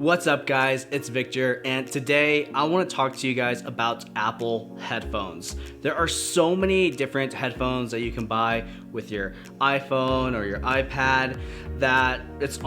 What's up guys, it's Victor, and today I want to talk to you guys about Apple headphones. There are so many different headphones that you can buy with your iPhone or your iPad that it's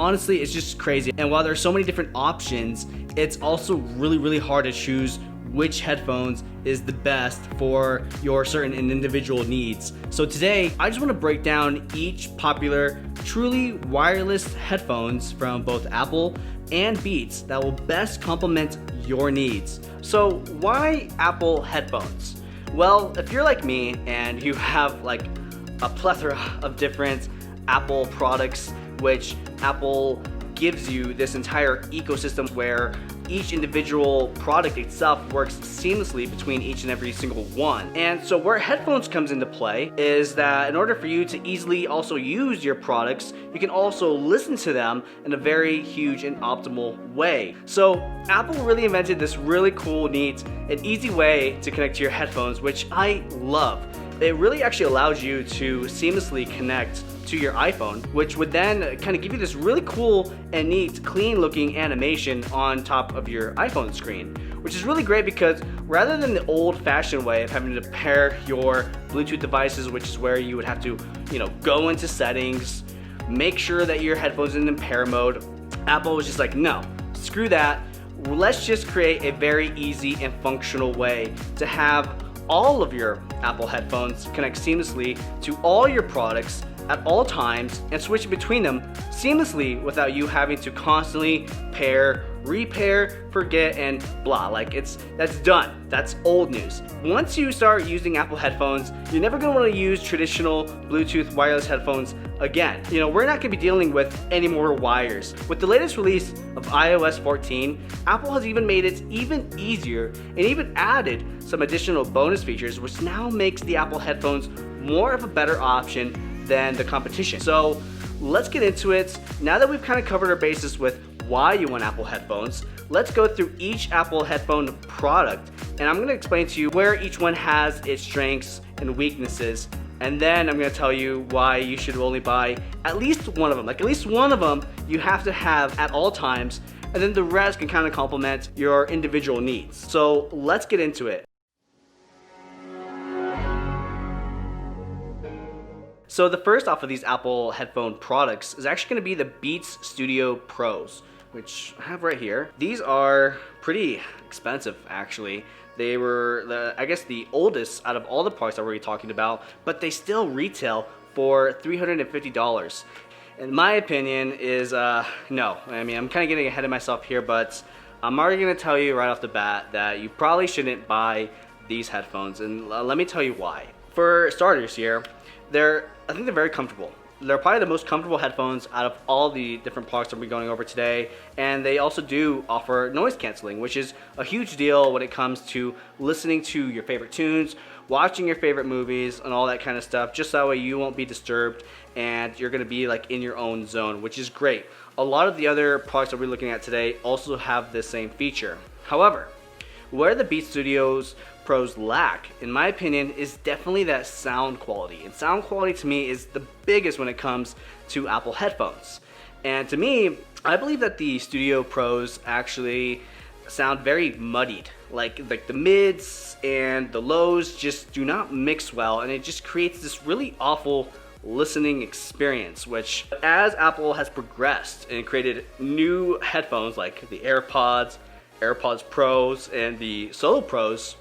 just crazy. And while there are so many different options, it's also really hard to choose which headphones is the best for your certain and individual needs. So today, I just want to break down each popular, truly wireless headphones from both Apple and Beats that will best complement your needs. So why Apple headphones? Well, if you're like me and you have like a plethora of different Apple products, which Apple gives you this entire ecosystem where each individual product itself works seamlessly between each and every single one. And so where headphones comes into play is that in order for you to easily also use your products, you can also listen to them in a very huge and optimal way. So Apple really invented this really cool, neat, and easy way to connect to your headphones, which I love. It really actually allows you to seamlessly connect to your iPhone, which would then kind of give you this really cool and neat, clean looking animation on top of your iPhone screen, which is really great because rather than the old fashioned way of having to pair your Bluetooth devices, which is where you would have to, go into settings, make sure that your headphones are in pair mode, Apple was just like, no, screw that. Let's just create a very easy and functional way to have all of your Apple headphones connect seamlessly to all your products at all times and switch between them seamlessly without you having to constantly pair, repair, forget, and blah. That's done. That's old news. Once you start using Apple headphones, you're never going to want to use traditional Bluetooth wireless headphones again. We're not going to be dealing with any more wires. With the latest release of iOS 14, Apple has even made it even easier and even added some additional bonus features, which now makes the Apple headphones more of a better option than the competition. So let's get into it. Now that we've kind of covered our bases with why you want Apple headphones, let's go through each Apple headphone product, and I'm going to explain to you where each one has its strengths and weaknesses, and then I'm going to tell you why you should only buy at least one of them. At least one of them you have to have at all times, and then the rest can kind of complement your individual needs. So let's get into it. So the first off of these Apple headphone products is actually going to be the Beats Studio Pros, which I have right here. These are pretty expensive actually. They were, the oldest out of all the products that we're talking about, but they still retail for $350. In my opinion is, no. I mean, I'm kind of getting ahead of myself here, but I'm already going to tell you right off the bat that you probably shouldn't buy these headphones, and let me tell you why. For starters here, I think they're very comfortable. They're probably the most comfortable headphones out of all the different products that we're going over today, and they also do offer noise canceling, which is a huge deal when it comes to listening to your favorite tunes, watching your favorite movies, and all that kind of stuff, just that way you won't be disturbed and you're going to be like in your own zone, which is great. A lot of the other products that we're looking at today also have this same feature. However, where the Beats Studios Pros lack, in my opinion, is definitely that sound quality. And sound quality to me is the biggest when it comes to Apple headphones. And to me, I believe that the Studio Pros actually sound very muddied. Like the mids and the lows just do not mix well, and it just creates this really awful listening experience, which as Apple has progressed and created new headphones like the AirPods Pros, and the Solo Pros,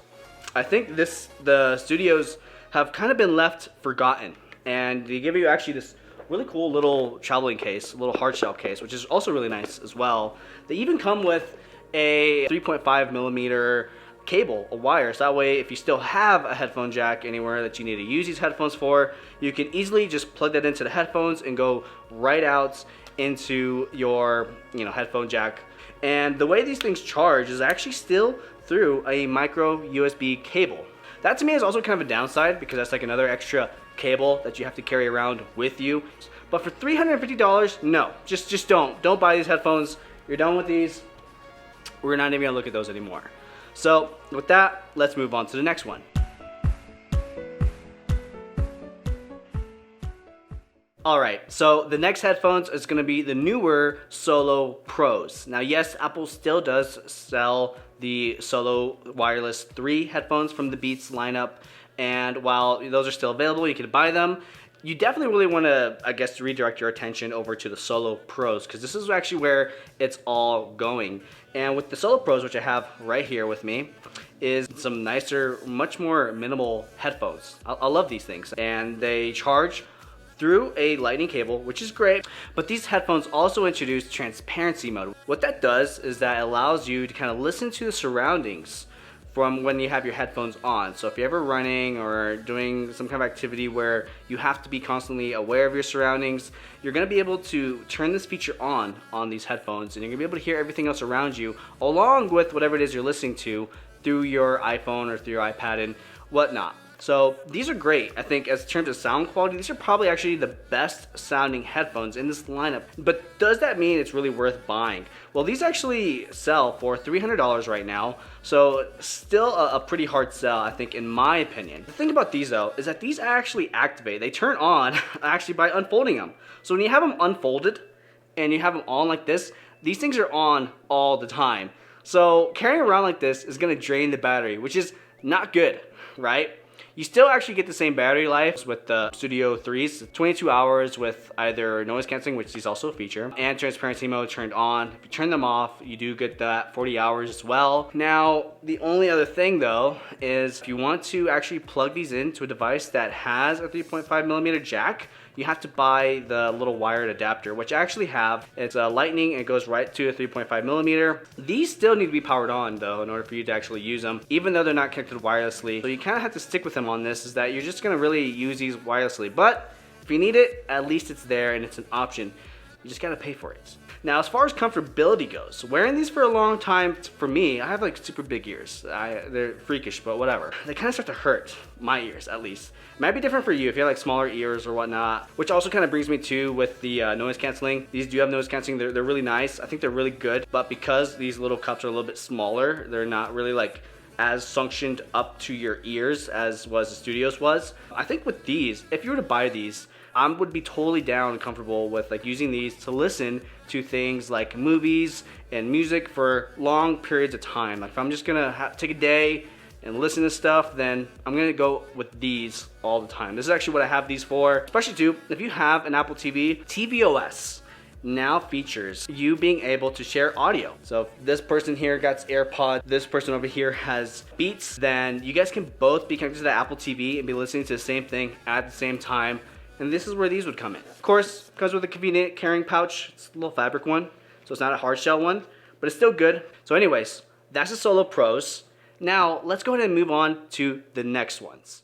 I think the studios have kind of been left forgotten, and they give you actually this really cool little traveling case, a little hard shell case, which is also really nice as well. They even come with a 3.5 millimeter cable, a wire, so that way if you still have a headphone jack anywhere that you need to use these headphones for, you can easily just plug that into the headphones and go right out into your headphone jack. And the way these things charge is actually still through a micro USB cable. That to me is also kind of a downside because that's like another extra cable that you have to carry around with you. But for $350, no, just don't buy these headphones. You're done with these. We're not even gonna look at those anymore. So with that, let's move on to the next one. Alright, so the next headphones is going to be the newer Solo Pros. Now yes, Apple still does sell the Solo Wireless 3 headphones from the Beats lineup, and while those are still available, you can buy them. You definitely really want to, I guess, redirect your attention over to the Solo Pros, because this is actually where it's all going. And with the Solo Pros, which I have right here with me, is some nicer, much more minimal headphones. I love these things, and they charge through a lightning cable, which is great, but these headphones also introduce transparency mode. What that does is that it allows you to kind of listen to the surroundings from when you have your headphones on. So if you're ever running or doing some kind of activity where you have to be constantly aware of your surroundings, you're gonna be able to turn this feature on these headphones, and you're gonna be able to hear everything else around you along with whatever it is you're listening to through your iPhone or through your iPad and whatnot. So these are great. I think as terms of sound quality, these are probably actually the best sounding headphones in this lineup. But does that mean it's really worth buying? Well, these actually sell for $300 right now, so still a pretty hard sell, I think, in my opinion. The thing about these though is that these actually activate. They turn on actually by unfolding them. So when you have them unfolded and you have them on like this, these things are on all the time. So carrying around like this is gonna drain the battery, which is not good, right? You still actually get the same battery life with the Studio 3s, 22 hours with either noise canceling, which these also feature, and transparency mode turned on. If you turn them off, you do get that 40 hours as well. Now, the only other thing though is if you want to actually plug these into a device that has a 3.5mm jack, you have to buy the little wired adapter, which I actually have. It's a lightning, it goes right to a 3.5mm. These still need to be powered on though in order for you to actually use them, even though they're not connected wirelessly. So you kind of have to stick with them on this, is that you're just gonna really use these wirelessly. But if you need it, at least it's there and it's an option. You just gotta pay for it. Now, as far as comfortability goes, wearing these for a long time, for me, I have like super big ears. They're freakish, but whatever. They kind of start to hurt, my ears at least. It might be different for you if you have like smaller ears or whatnot, which also kind of brings me to with the noise canceling. These do have noise canceling, they're really nice. I think they're really good, but because these little cups are a little bit smaller, they're not really like as suctioned up to your ears as was the Studios was. I think with these, if you were to buy these, I would be totally down and comfortable with like using these to listen to things like movies and music for long periods of time. Like if I'm just gonna take a day and listen to stuff, then I'm gonna go with these all the time. This is actually what I have these for, especially too, if you have an Apple TV, tvOS now features you being able to share audio. So if this person here got AirPods, this person over here has Beats, then you guys can both be connected to the Apple TV and be listening to the same thing at the same time. And this is where these would come in. Of course, comes with a convenient carrying pouch. It's a little fabric one, so it's not a hard shell one, but it's still good. So anyways, that's the Solo Pros. Now, let's go ahead and move on to the next ones.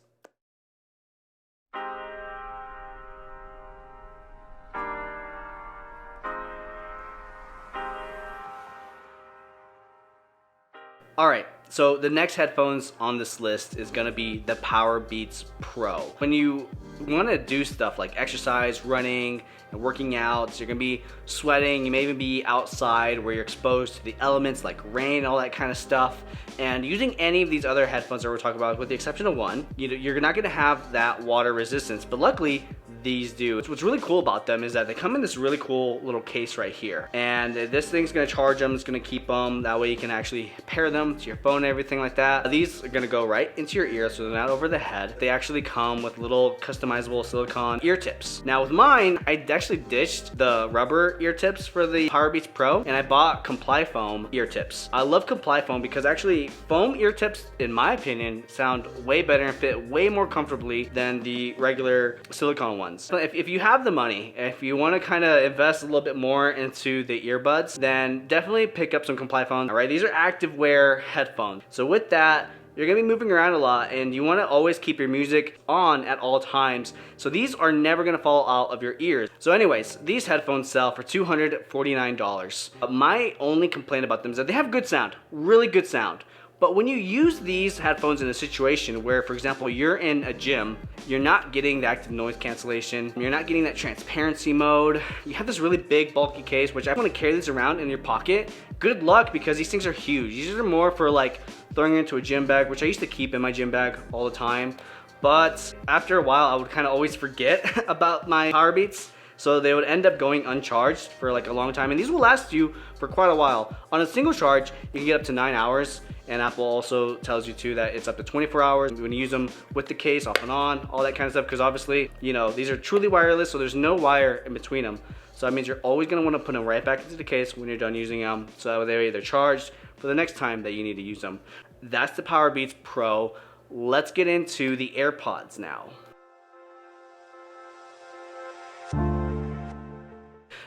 Alright, so the next headphones on this list is gonna be the Powerbeats Pro. When you wanna do stuff like exercise, running, and working out, so you're gonna be sweating, you may even be outside where you're exposed to the elements like rain, all that kind of stuff, and using any of these other headphones that we're talking about, with the exception of one, you're not gonna have that water resistance, but luckily, these do. What's really cool about them is that they come in this really cool little case right here, and this thing's gonna charge them, it's gonna keep them, that way you can actually pair them to your phone and everything like that. These are gonna go right into your ear, so they're not over the head. They actually come with little customizable silicone ear tips. Now with mine, I actually ditched the rubber ear tips for the Powerbeats Pro, and I bought Comply Foam ear tips. I love Comply Foam because actually foam ear tips, in my opinion, sound way better and fit way more comfortably than the regular silicone ones. But if you have the money, if you want to kind of invest a little bit more into the earbuds, then definitely pick up some Comply Foam. All right, these are active wear headphones. So with that, you're gonna be moving around a lot and you wanna always keep your music on at all times. So these are never gonna fall out of your ears. So anyways, these headphones sell for $249. My only complaint about them is that they have good sound, really good sound. But when you use these headphones in a situation where, for example, you're in a gym, you're not getting the active noise cancellation, you're not getting that transparency mode, you have this really big bulky case, which I want to carry this around in your pocket. Good luck, because these things are huge. These are more for like throwing it into a gym bag, which I used to keep in my gym bag all the time. But after a while, I would kind of always forget about my Powerbeats. So they would end up going uncharged for like a long time, and these will last you for quite a while. On a single charge, you can get up to 9 hours, and Apple also tells you too that it's up to 24 hours when you use them with the case off and on, all that kind of stuff, because obviously, you know, these are truly wireless, so there's no wire in between them. So that means you're always gonna wanna put them right back into the case when you're done using them, so that they're either charged for the next time that you need to use them. That's the Powerbeats Pro. Let's get into the AirPods now.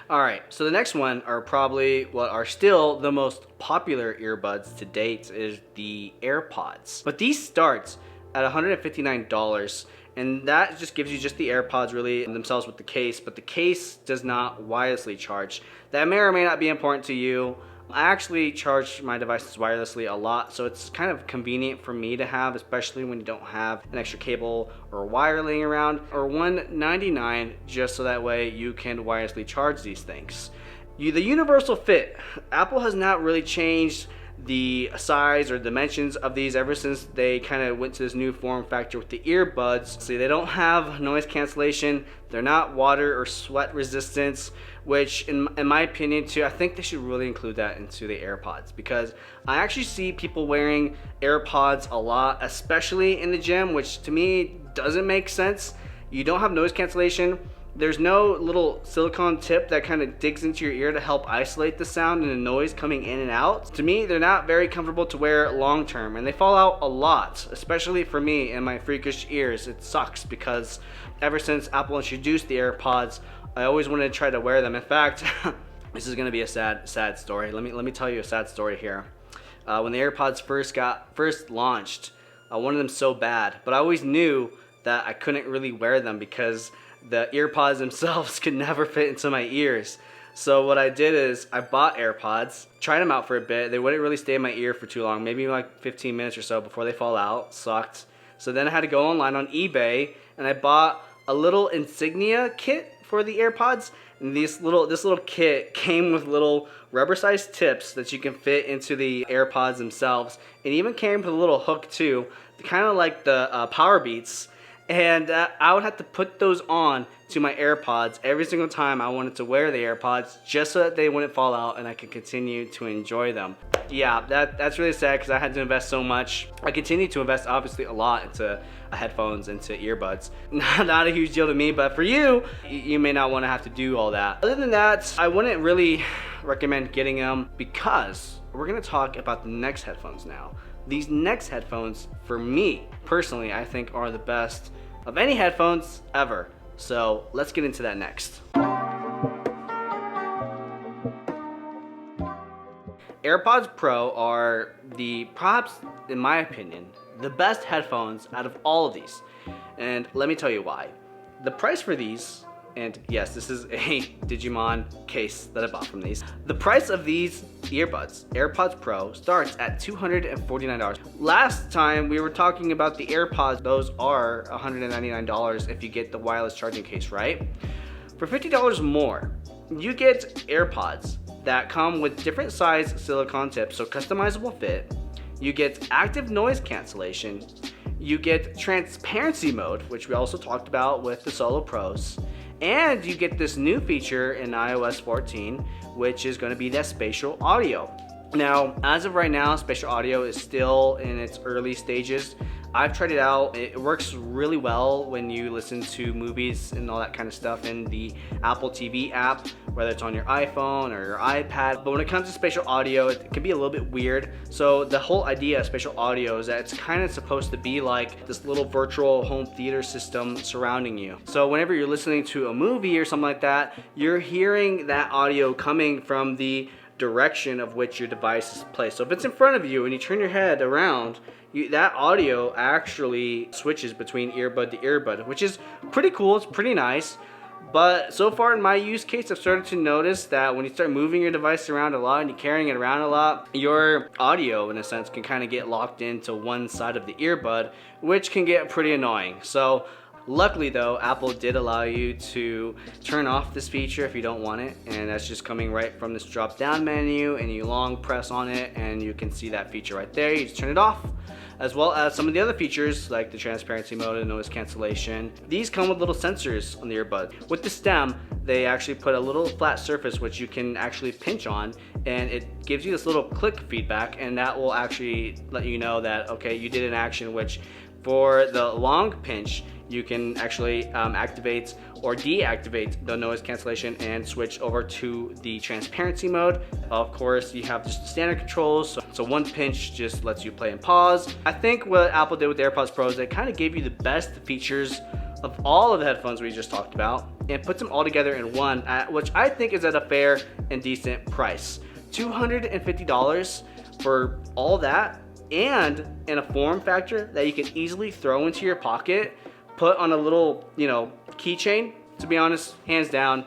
Alright, so the next one are probably what are still the most popular earbuds to date is the AirPods. But these start at $159, and that just gives you just the AirPods really themselves with the case, but the case does not wirelessly charge. That may or may not be important to you. I actually charge my devices wirelessly a lot, so it's kind of convenient for me to have, especially when you don't have an extra cable or wire laying around, or $199 just so that way you can wirelessly charge these things. The universal fit. Apple has not really changed the size or dimensions of these ever since they kind of went to this new form factor with the earbuds. See, they don't have noise cancellation, they're not water or sweat resistance, which in my opinion too, I think they should really include that into the AirPods, because I actually see people wearing AirPods a lot, especially in the gym, which to me doesn't make sense. You don't have noise cancellation. There's no little silicone tip that kind of digs into your ear to help isolate the sound and the noise coming in and out. To me, they're not very comfortable to wear long term, and they fall out a lot, especially for me and my freakish ears. It sucks because ever since Apple introduced the AirPods, I always wanted to try to wear them. In fact, this is gonna be a sad story. Let me tell you a sad story here. When the AirPods first launched, I wanted them so bad, but I always knew that I couldn't really wear them because the earpods themselves could never fit into my ears. So what I did is I bought AirPods, tried them out for a bit. They wouldn't really stay in my ear for too long, maybe like 15 minutes or so before they fall out. Sucked. So then I had to go online on eBay and I bought a little insignia kit for the AirPods. And this little kit came with little rubber-sized tips that you can fit into the AirPods themselves. It even came with a little hook too, kind of like the Powerbeats. And I would have to put those on to my AirPods every single time I wanted to wear the AirPods, just so that they wouldn't fall out and I could continue to enjoy them. Yeah, that's really sad because I had to invest so much. I continue to invest obviously a lot into headphones, into earbuds. Not a huge deal to me, but for you, you may not want to have to do all that. Other than that, I wouldn't really recommend getting them because we're going to talk about the next headphones now. These next headphones, for me personally, I think are the best of any headphones ever. So let's get into that next. AirPods Pro are perhaps, in my opinion, the best headphones out of all of these. And let me tell you why. The price for these, and yes, this is a Digimon case that I bought from these. The price of these earbuds, AirPods Pro, starts at $249. Last time we were talking about the AirPods, those are $199 if you get the wireless charging case, right? For $50 more, you get AirPods that come with different size silicone tips, so customizable fit. You get active noise cancellation. You get transparency mode, which we also talked about with the Solo Pros. And you get this new feature in iOS 14, which is going to be that spatial audio. Now, as of right now, spatial audio is still in its early stages. I've tried it out. It works really well when you listen to movies and all that kind of stuff in the Apple TV app, whether it's on your iPhone or your iPad. But when it comes to spatial audio, it can be a little bit weird. So the whole idea of spatial audio is that it's kind of supposed to be like this little virtual home theater system surrounding you. So whenever you're listening to a movie or something like that, you're hearing that audio coming from the direction of which your device is placed. So if it's in front of you and you turn your head around, that audio actually switches between earbud to earbud, which is pretty cool. It's pretty nice. But so far in my use case, I've started to notice that when you start moving your device around a lot and you're carrying it around a lot, your audio, in a sense, can kind of get locked into one side of the earbud, which can get pretty annoying. So luckily though, Apple did allow you to turn off this feature if you don't want it, and that's just coming right from this drop down menu, and you long press on it and you can see that feature right there. You just turn it off, as well as some of the other features like the transparency mode and noise cancellation. These come with little sensors on the earbud. With the stem, they actually put a little flat surface which you can actually pinch on, and it gives you this little click feedback, and that will actually let you know that, okay, you did an action, which for the long pinch, you can actually activate or deactivate the noise cancellation and switch over to the transparency mode. Of course, you have just the standard controls, so one pinch just lets you play and pause. I think what Apple did with the AirPods Pros, they kind of gave you the best features of all of the headphones we just talked about and puts them all together in one, which I think is at a fair and decent price. $250 for all that, and in a form factor that you can easily throw into your pocket, put on a little, keychain. To be honest, hands down,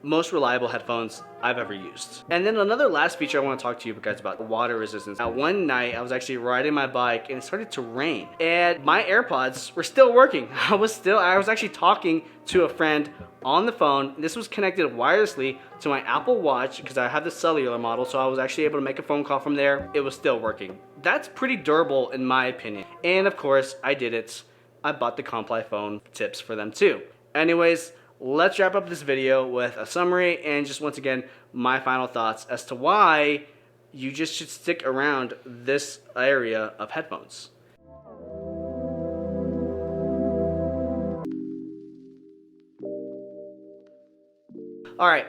most reliable headphones I've ever used. And then another last feature I want to talk to you guys about, the water resistance. One night I was actually riding my bike and it started to rain, and my AirPods were still working. I was actually talking to a friend on the phone. This was connected wirelessly to my Apple Watch because I have the cellular model, so I was actually able to make a phone call from there. It was still working. That's pretty durable in my opinion. And of course, I did it. I bought the Comply phone tips for them too. Anyways, let's wrap up this video with a summary and just once again, my final thoughts as to why you just should stick around this area of headphones. Alright,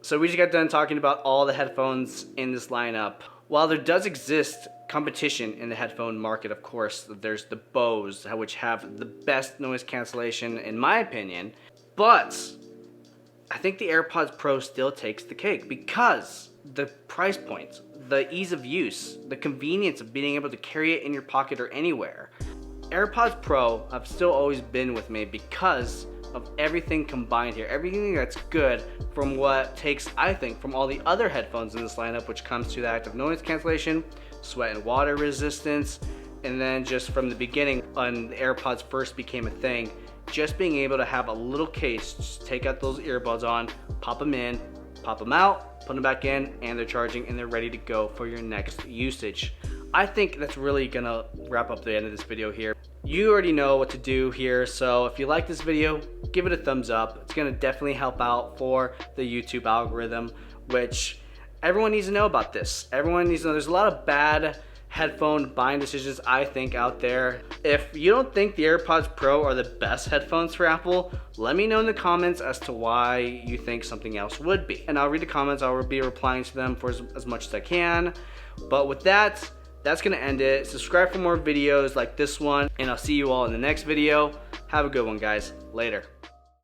so we just got done talking about all the headphones in this lineup. While there does exist competition in the headphone market, of course, there's the Bose, which have the best noise cancellation in my opinion, but I think the AirPods Pro still takes the cake because the price point, the ease of use, the convenience of being able to carry it in your pocket or anywhere. AirPods Pro have still always been with me because of everything combined here, everything that's good from what takes, I think, from all the other headphones in this lineup, which comes to the active noise cancellation, sweat and water resistance, and then just from the beginning when the AirPods first became a thing, just being able to have a little case, just take out those earbuds on, pop them in, pop them out, put them back in, and they're charging and they're ready to go for your next usage. I think that's really gonna wrap up the end of this video here. You already know what to do here, so if you like this video, give it a thumbs up. It's gonna definitely help out for the YouTube algorithm, which everyone needs to know about this. Everyone needs to know there's a lot of bad headphone buying decisions, I think, out there. If you don't think the AirPods Pro are the best headphones for Apple, let me know in the comments as to why you think something else would be. And I'll read the comments, I'll be replying to them for as much as I can. But with that, that's gonna end it. Subscribe for more videos like this one, and I'll see you all in the next video. Have a good one, guys. Later.